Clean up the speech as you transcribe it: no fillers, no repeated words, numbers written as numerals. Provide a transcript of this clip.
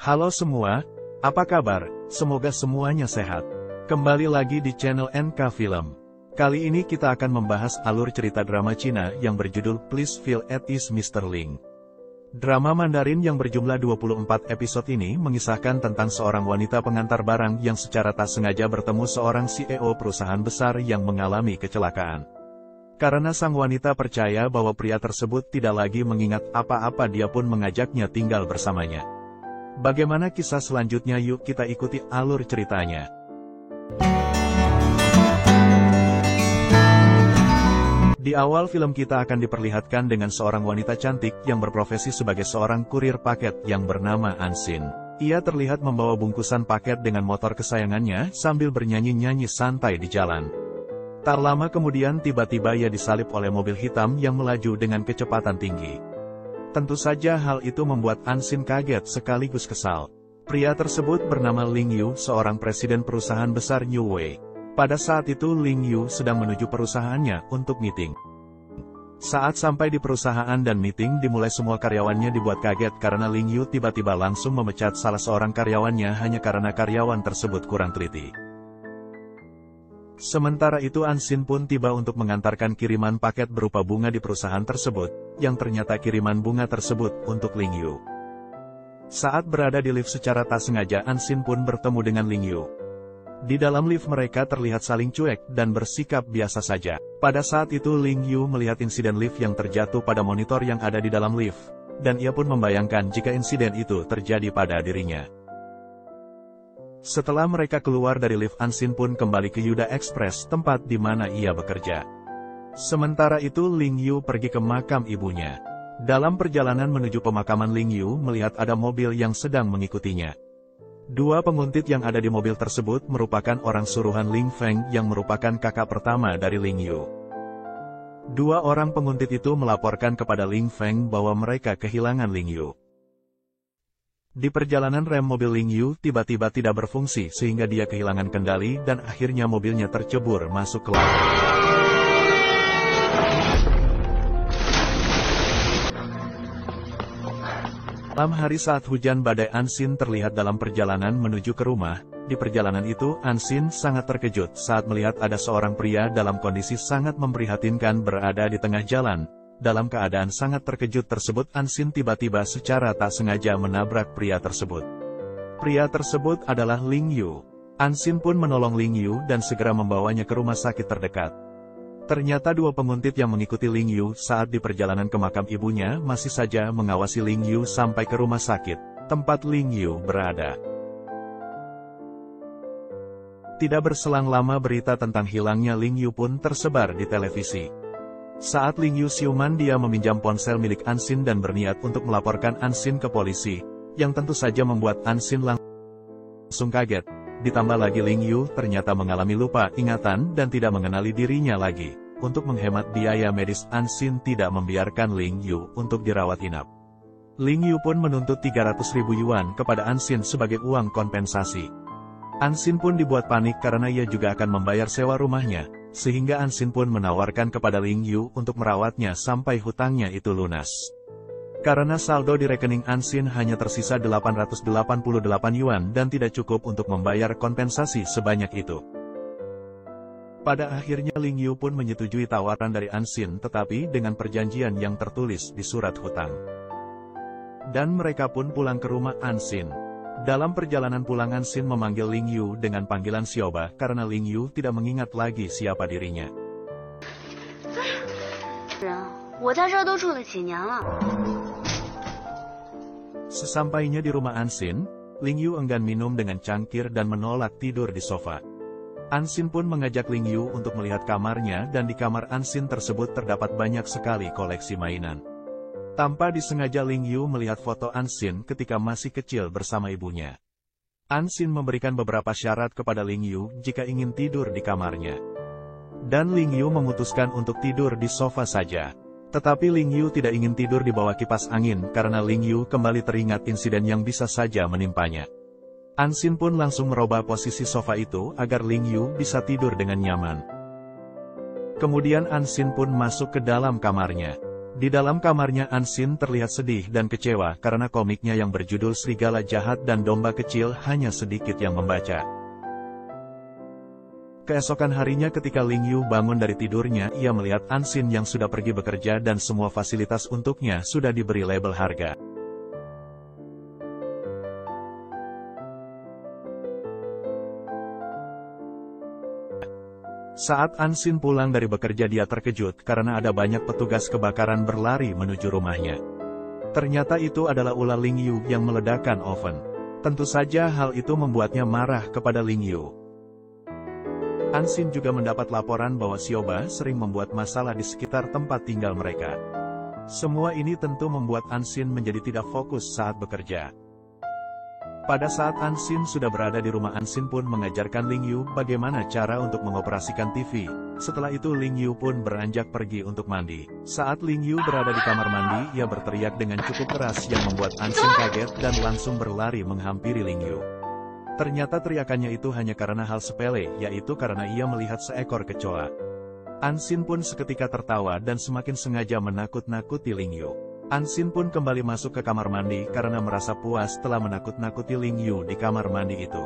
Halo semua, apa kabar? Semoga semuanya sehat. Kembali lagi di channel NK Film. Kali ini kita akan membahas alur cerita drama Cina yang berjudul Please Feel at Ease Mr. Ling. Drama Mandarin yang berjumlah 24 episode ini mengisahkan tentang seorang wanita pengantar barang yang secara tak sengaja bertemu seorang CEO perusahaan besar yang mengalami kecelakaan. Karena sang wanita percaya bahwa pria tersebut tidak lagi mengingat apa-apa, dia pun mengajaknya tinggal bersamanya. Bagaimana kisah selanjutnya? Yuk kita ikuti alur ceritanya. Di awal film kita akan diperlihatkan dengan seorang wanita cantik yang berprofesi sebagai seorang kurir paket yang bernama Ansin. Ia terlihat membawa bungkusan paket dengan motor kesayangannya sambil bernyanyi-nyanyi santai di jalan. Tak lama kemudian tiba-tiba ia disalip oleh mobil hitam yang melaju dengan kecepatan tinggi. Tentu saja hal itu membuat Ansin kaget sekaligus kesal. Pria tersebut bernama Ling Yu, seorang presiden perusahaan besar New Way. Pada saat itu Ling Yu sedang menuju perusahaannya untuk meeting. Saat sampai di perusahaan dan meeting dimulai, semua karyawannya dibuat kaget karena Ling Yu tiba-tiba langsung memecat salah seorang karyawannya hanya karena karyawan tersebut kurang teliti. Sementara itu Ansin pun tiba untuk mengantarkan kiriman paket berupa bunga di perusahaan tersebut, yang ternyata kiriman bunga tersebut untuk Ling Yu. Saat berada di lift secara tak sengaja Ansin pun bertemu dengan Ling Yu. Di dalam lift mereka terlihat saling cuek dan bersikap biasa saja. Pada saat itu Ling Yu melihat insiden lift yang terjatuh pada monitor yang ada di dalam lift, dan ia pun membayangkan jika insiden itu terjadi pada dirinya. Setelah mereka keluar dari lift, Ansin pun kembali ke Yuda Express, tempat di mana ia bekerja. Sementara itu Ling Yu pergi ke makam ibunya. Dalam perjalanan menuju pemakaman, Ling Yu melihat ada mobil yang sedang mengikutinya. Dua penguntit yang ada di mobil tersebut merupakan orang suruhan Ling Feng yang merupakan kakak pertama dari Ling Yu. Dua orang penguntit itu melaporkan kepada Ling Feng bahwa mereka kehilangan Ling Yu. Di perjalanan rem mobil Ling Yu tiba-tiba tidak berfungsi sehingga dia kehilangan kendali dan akhirnya mobilnya tercebur masuk ke laut. Malam hari saat hujan badai, Ansin terlihat dalam perjalanan menuju ke rumah. Di perjalanan itu Ansin sangat terkejut saat melihat ada seorang pria dalam kondisi sangat memprihatinkan berada di tengah jalan. Dalam keadaan sangat terkejut tersebut, Ansin tiba-tiba secara tak sengaja menabrak pria tersebut. Pria tersebut adalah Ling Yu. Ansin pun menolong Ling Yu dan segera membawanya ke rumah sakit terdekat. Ternyata dua penguntit yang mengikuti Ling Yu saat di perjalanan ke makam ibunya masih saja mengawasi Ling Yu sampai ke rumah sakit, tempat Ling Yu berada. Tidak berselang lama berita tentang hilangnya Ling Yu pun tersebar di televisi. Saat Ling Yu siuman, dia meminjam ponsel milik Ansin dan berniat untuk melaporkan Ansin ke polisi, yang tentu saja membuat Ansin langsung kaget. Ditambah lagi Ling Yu ternyata mengalami lupa ingatan dan tidak mengenali dirinya lagi. Untuk menghemat biaya medis, Ansin tidak membiarkan Ling Yu untuk dirawat inap. Ling Yu pun menuntut 300.000 yuan kepada Ansin sebagai uang kompensasi. Ansin pun dibuat panik karena ia juga akan membayar sewa rumahnya, sehingga Ansin pun menawarkan kepada Ling Yu untuk merawatnya sampai hutangnya itu lunas. Karena saldo di rekening Ansin hanya tersisa 888 yuan dan tidak cukup untuk membayar kompensasi sebanyak itu. Pada akhirnya Ling Yu pun menyetujui tawaran dari Ansin, tetapi dengan perjanjian yang tertulis di surat hutang. Dan mereka pun pulang ke rumah Ansin. Dalam perjalanan pulang, Ansin memanggil Ling Yu dengan panggilan Sioba karena Ling Yu tidak mengingat lagi siapa dirinya. Sesampainya di rumah Ansin, Ling Yu enggan minum dengan cangkir dan menolak tidur di sofa. Ansin pun mengajak Ling Yu untuk melihat kamarnya, dan di kamar Ansin tersebut terdapat banyak sekali koleksi mainan. Tanpa disengaja Ling Yu melihat foto Ansin ketika masih kecil bersama ibunya. Ansin memberikan beberapa syarat kepada Ling Yu jika ingin tidur di kamarnya. Dan Ling Yu memutuskan untuk tidur di sofa saja. Tetapi Ling Yu tidak ingin tidur di bawah kipas angin karena Ling Yu kembali teringat insiden yang bisa saja menimpanya. Ansin pun langsung merubah posisi sofa itu agar Ling Yu bisa tidur dengan nyaman. Kemudian Ansin pun masuk ke dalam kamarnya. Di dalam kamarnya Ansin terlihat sedih dan kecewa karena komiknya yang berjudul Serigala Jahat dan Domba Kecil hanya sedikit yang membaca. Keesokan harinya ketika Ling Yu bangun dari tidurnya, ia melihat Ansin yang sudah pergi bekerja dan semua fasilitas untuknya sudah diberi label harga. Saat Ansin pulang dari bekerja dia terkejut karena ada banyak petugas kebakaran berlari menuju rumahnya. Ternyata itu adalah ulah Ling Yu yang meledakkan oven. Tentu saja hal itu membuatnya marah kepada Ling Yu. Ansin juga mendapat laporan bahwa Sioba sering membuat masalah di sekitar tempat tinggal mereka. Semua ini tentu membuat Ansin menjadi tidak fokus saat bekerja. Pada saat Ansin sudah berada di rumah, Ansin pun mengajarkan Ling Yu bagaimana cara untuk mengoperasikan TV. Setelah itu Ling Yu pun beranjak pergi untuk mandi. Saat Ling Yu berada di kamar mandi, ia berteriak dengan cukup keras yang membuat Ansin kaget dan langsung berlari menghampiri Ling Yu. Ternyata teriakannya itu hanya karena hal sepele, yaitu karena ia melihat seekor kecoa. Ansin pun seketika tertawa dan semakin sengaja menakut-nakuti Ling Yu. Ansin pun kembali masuk ke kamar mandi karena merasa puas telah menakut-nakuti Ling Yu di kamar mandi itu.